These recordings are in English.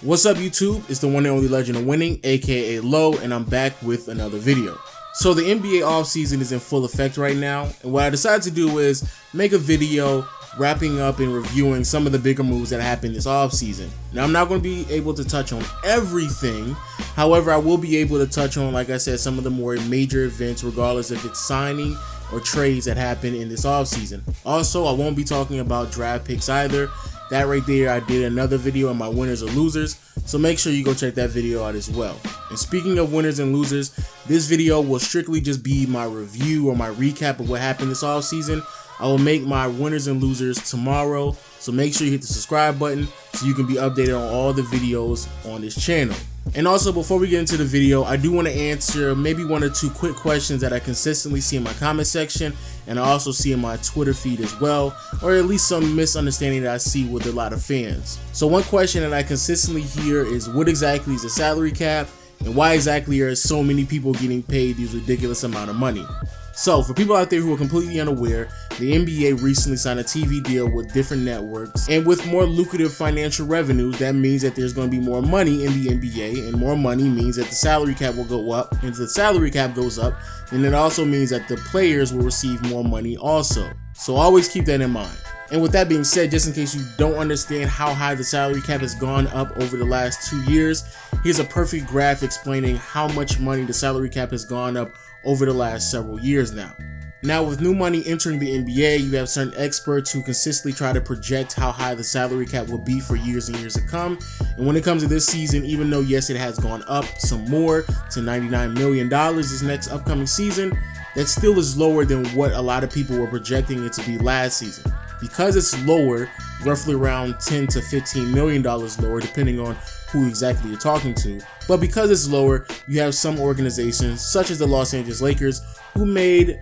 What's up YouTube? It's the one and only legend of winning, aka Low, and I'm back with another video. So the NBA offseason is in full effect right now, and what I decided to do is make a video wrapping up and reviewing some of the bigger moves that happened this offseason. Now I'm not going to be able to touch on everything, however I will be able to touch on, like I said, some of the more major events regardless if it's signing or trades that happened in this offseason. Also, I won't be talking about draft picks either. That right there, I did another video on my winners or losers, so make sure you go check that video out as well. And speaking of winners and losers, this video will strictly just be my review or my recap of what happened this offseason. I will make my winners and losers tomorrow, so make sure you hit the subscribe button so you can be updated on all the videos on this channel. And also, before we get into the video, I do want to answer maybe one or two quick questions that I consistently see in my comment section, and I also see in my Twitter feed as well, or at least some misunderstanding that I see with a lot of fans. So one question that I consistently hear is, what exactly is a salary cap, and why exactly are so many people getting paid these ridiculous amount of money? So for people out there who are completely unaware, the NBA recently signed a TV deal with different networks, and with more lucrative financial revenues, that means that there's going to be more money in the NBA, and more money means that the salary cap will go up, and if the salary cap goes up, then it also means that the players will receive more money also. So always keep that in mind. And with that being said, just in case you don't understand how high the salary cap has gone up over the last 2 years, here's a perfect graph explaining how much money the salary cap has gone up over the last several years now. Now, with new money entering the NBA, you have certain experts who consistently try to project how high the salary cap will be for years and years to come. And when it comes to this season, even though yes, it has gone up some more to $99 million this next upcoming season, that still is lower than what a lot of people were projecting it to be last season. Because it's lower, roughly around $10 to $15 million lower, depending on who exactly you're talking to. But because it's lower, you have some organizations, such as the Los Angeles Lakers, who made,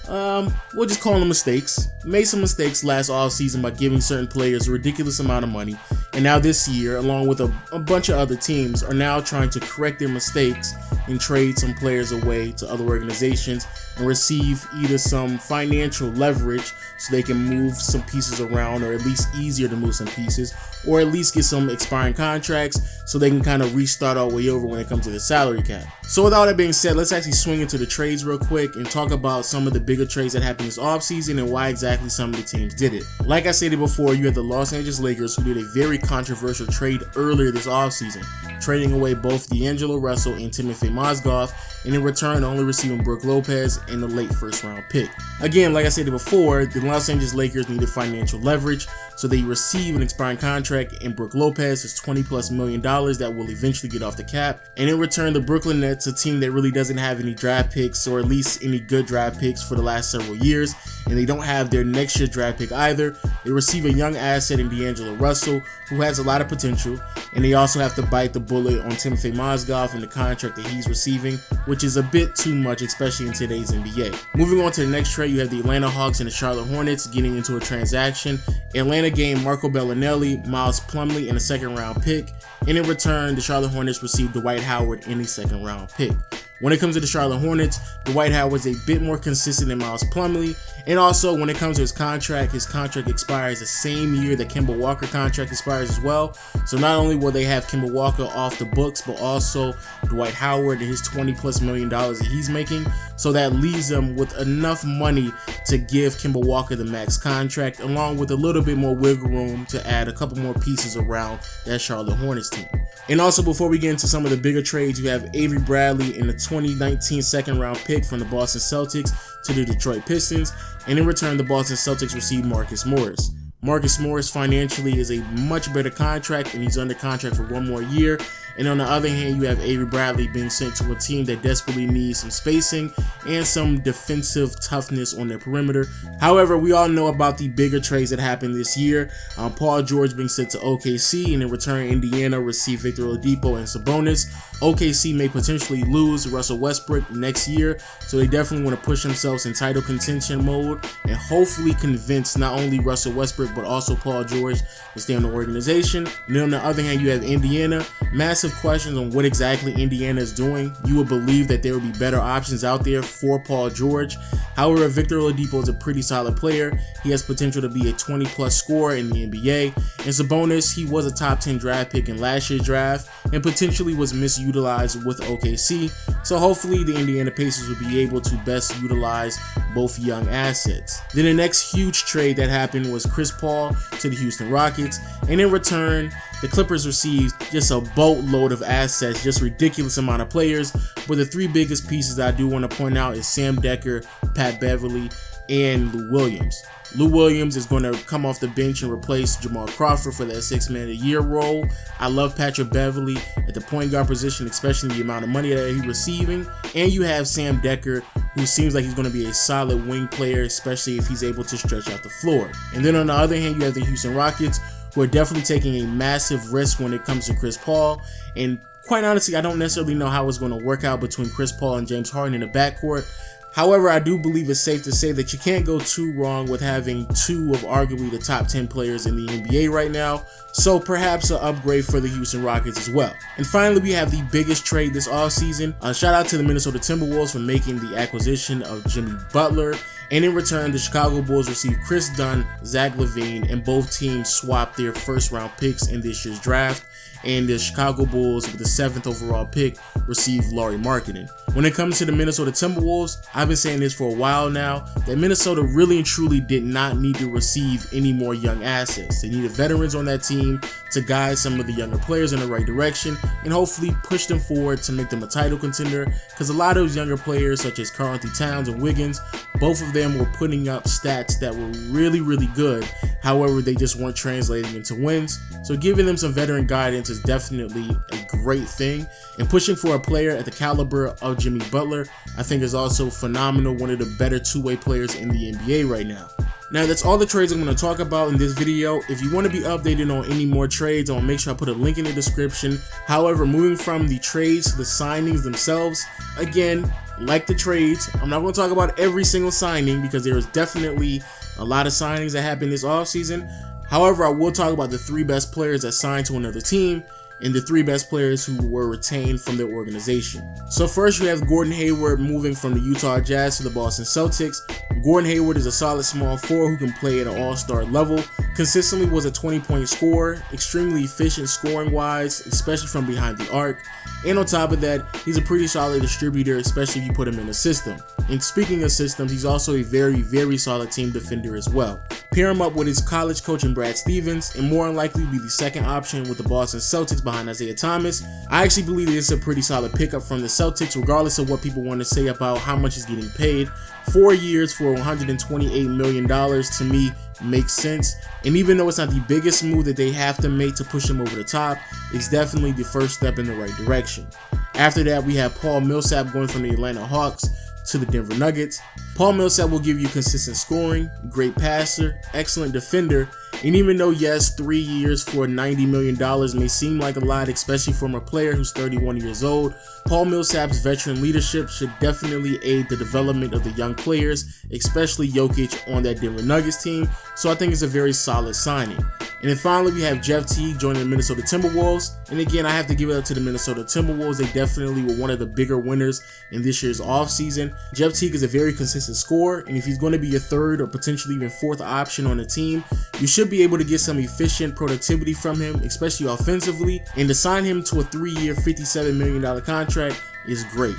we'll just call them mistakes, made some mistakes last offseason by giving certain players a ridiculous amount of money. And now this year, along with a bunch of other teams, are now trying to correct their mistakes and trade some players away to other organizations and receive either some financial leverage so they can move some pieces around, or at least easier to move some pieces, or at least get some expiring contracts so they can kind of restart all the way over when it comes to the salary cap. So with all that being said, let's actually swing into the trades real quick and talk about some of the bigger trades that happened this offseason and why exactly some of the teams did it. Like I stated before, you had the Los Angeles Lakers, who did a very controversial trade earlier this offseason, trading away both D'Angelo Russell and Timothy Mozgov, and in return only receiving Brook Lopez and the late first round pick. Again, like I stated before, the Los Angeles Lakers needed financial leverage, so they receive an expiring contract in Brook Lopez, is $20+ million that will eventually get off the cap. And in return, the Brooklyn Nets, a team that really doesn't have any draft picks, or at least any good draft picks for the last several years, and they don't have their next year draft pick either, they receive a young asset in D'Angelo Russell, who has a lot of potential, and they also have to bite the bullet on Timothy Mozgov and the contract that he's receiving, which is a bit too much, especially in today's NBA. Moving on to the next trade, you have the Atlanta Hawks and the Charlotte Hornets getting into a transaction. Atlanta gained Marco Bellinelli, Miles Plumlee, and a second round pick, and in return, the Charlotte Hornets received Dwight Howard and a second round pick. When it comes to the Charlotte Hornets, Dwight Howard is a bit more consistent than Miles Plumlee, and also when it comes to his contract expires the same year that Kemba Walker contract expires as well. So not only will they have Kemba Walker off the books, but also Dwight Howard and his $20+ million that he's making. So that leaves them with enough money to give Kemba Walker the max contract, along with a little bit more wiggle room to add a couple more pieces around that Charlotte Hornets team. And also, before we get into some of the bigger trades, you have Avery Bradley in the 2019 second round pick from the Boston Celtics to the Detroit Pistons, and in return the Boston Celtics received Marcus Morris. Marcus Morris financially is a much better contract, and he's under contract for 1 more year. And on the other hand, you have Avery Bradley being sent to a team that desperately needs some spacing and some defensive toughness on their perimeter. However, we all know about the bigger trades that happened this year. Paul George being sent to OKC, and in return, Indiana received Victor Oladipo and Sabonis. OKC may potentially lose Russell Westbrook next year, so they definitely want to push themselves in title contention mode and hopefully convince not only Russell Westbrook but also Paul George to stay on the organization. And then on the other hand, you have Indiana. massive questions on what exactly Indiana is doing. You would believe that there would be better options out there for Paul George. However, Victor Oladipo is a pretty solid player. He has potential to be a 20-plus scorer in the NBA. And Sabonis, he was a top 10 draft pick in last year's draft and potentially was misutilized with OKC. So hopefully the Indiana Pacers will be able to best utilize both young assets. Then the next huge trade that happened was Chris Paul to the Houston Rockets. And in return, the Clippers received just a boatload of assets, just ridiculous amount of players. But the three biggest pieces that I do want to point out is Sam Decker, Pat Beverly, and Lou Williams. Lou Williams is going to come off the bench and replace Jamal Crawford for that $6-man-a-year role. I love Patrick Beverly at the point guard position, especially the amount of money that he's receiving. And you have Sam Decker, who seems like he's going to be a solid wing player, especially if he's able to stretch out the floor. And then on the other hand, you have the Houston Rockets, who are definitely taking a massive risk when it comes to Chris Paul. And quite honestly, I don't necessarily know how it's going to work out between Chris Paul and James Harden in the backcourt. However, I do believe it's safe to say that you can't go too wrong with having two of arguably the top 10 players in the NBA right now. So perhaps an upgrade for the Houston Rockets as well. And finally, we have the biggest trade this offseason. Shout out to the Minnesota Timberwolves for making the acquisition of Jimmy Butler. And in return, the Chicago Bulls received Chris Dunn, Zach LaVine, and both teams swapped their first-round picks in this year's draft. And the Chicago Bulls, with the 7th overall pick, received Lauri Markkanen. When it comes to the Minnesota Timberwolves, I've been saying this for a while now, that Minnesota really and truly did not need to receive any more young assets. They needed veterans on that team to guide some of the younger players in the right direction and hopefully push them forward to make them a title contender, because a lot of those younger players such as Karl-Anthony Towns and Wiggins, both of them were putting up stats that were really, really good. However, they just weren't translating into wins. So giving them some veteran guidance is definitely a great thing. And pushing for a player at the caliber of Jimmy Butler, I think is also phenomenal. One of the better two-way players in the NBA right now. Now, that's all the trades I'm going to talk about in this video. If you want to be updated on any more trades, I'll make sure I put a link in the description. However, moving from the trades to the signings themselves, again, like the trades, I'm not going to talk about every single signing because there is definitely a lot of signings that happened this offseason. However, I will talk about the three best players that signed to another team and the three best players who were retained from their organization. So first, you have Gordon Hayward moving from the Utah Jazz to the Boston Celtics. Gordon Hayward is a solid small forward who can play at an all-star level, consistently was a 20-point scorer, extremely efficient scoring-wise, especially from behind the arc. And on top of that, he's a pretty solid distributor, especially if you put him in a system. And speaking of systems, he's also a very, very solid team defender as well. Pair him up with his college coach in Brad Stevens, and more than likely be the second option with the Boston Celtics behind Isaiah Thomas. I actually believe this is a pretty solid pickup from the Celtics, regardless of what people want to say about how much he's getting paid. 4 years for $128 million to me makes sense. And even though it's not the biggest move that they have to make to push him over the top, it's definitely the first step in the right direction. After that, we have Paul Millsap going from the Atlanta Hawks to the Denver Nuggets. Paul Millsap will give you consistent scoring, great passer, excellent defender, and even though yes, 3 years for $90 million may seem like a lot, especially from a player who's 31 years old, Paul Millsap's veteran leadership should definitely aid the development of the young players, especially Jokic on that Denver Nuggets team, so I think it's a very solid signing. And then finally, we have Jeff Teague joining the Minnesota Timberwolves. And again, I have to give it up to the Minnesota Timberwolves. They definitely were one of the bigger winners in this year's offseason. Jeff Teague is a very consistent scorer, and if he's going to be your third or potentially even fourth option on the team, you should be able to get some efficient productivity from him, especially offensively. And to sign him to a 3-year, $57 million contract is great.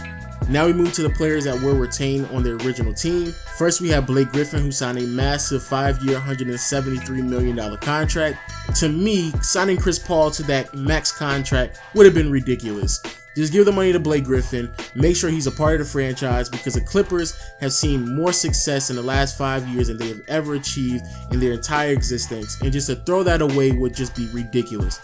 Now we move to the players that were retained on their original team. First, we have Blake Griffin, who signed a massive 5-year, $173 million contract. To me, signing Chris Paul to that max contract would have been ridiculous. Just give the money to Blake Griffin, make sure he's a part of the franchise, because the Clippers have seen more success in the last 5 years than they have ever achieved in their entire existence, and just to throw that away would just be ridiculous.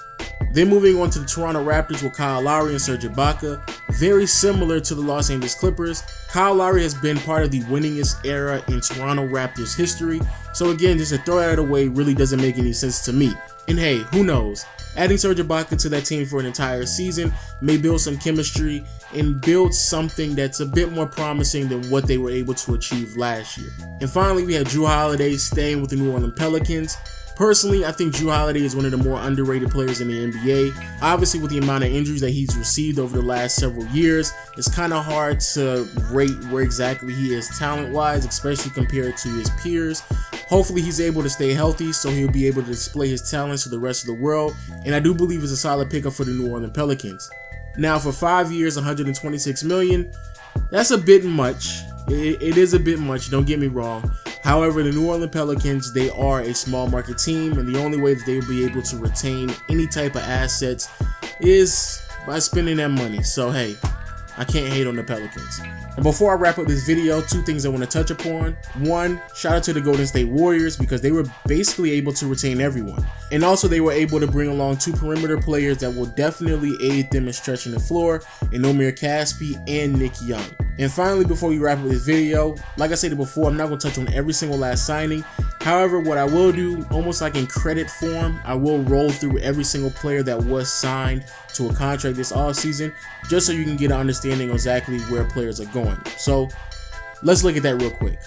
Then moving on to the Toronto Raptors with Kyle Lowry and Serge Ibaka. Very similar to the Los Angeles Clippers, Kyle Lowry has been part of the winningest era in Toronto Raptors history, so again, just to throw that away really doesn't make any sense to me. And hey, who knows? Adding Serge Ibaka to that team for an entire season may build some chemistry and build something that's a bit more promising than what they were able to achieve last year. And finally, we had Jrue Holiday staying with the New Orleans Pelicans. Personally, I think Jrue Holiday is one of the more underrated players in the NBA. Obviously, with the amount of injuries that he's received over the last several years, it's kind of hard to rate where exactly he is talent-wise, especially compared to his peers. Hopefully, he's able to stay healthy so he'll be able to display his talents to the rest of the world, and I do believe it's a solid pickup for the New Orleans Pelicans. Now, for 5 years, $126 million, that's a bit much. It is a bit much, don't get me wrong. However, the New Orleans Pelicans, they are a small market team, and the only way that they will be able to retain any type of assets is by spending that money. So hey, I can't hate on the Pelicans. And before I wrap up this video, two things I want to touch upon. One, shout out to the Golden State Warriors because they were basically able to retain everyone. And also they were able to bring along two perimeter players that will definitely aid them in stretching the floor, in Omir Caspi and Nick Young. And finally, before we wrap up this video, like I said before, I'm not going to touch on every single last signing. However, what I will do, almost like in credit form, I will roll through every single player that was signed to a contract this offseason, just so you can get an understanding of exactly where players are going. So let's look at that real quick.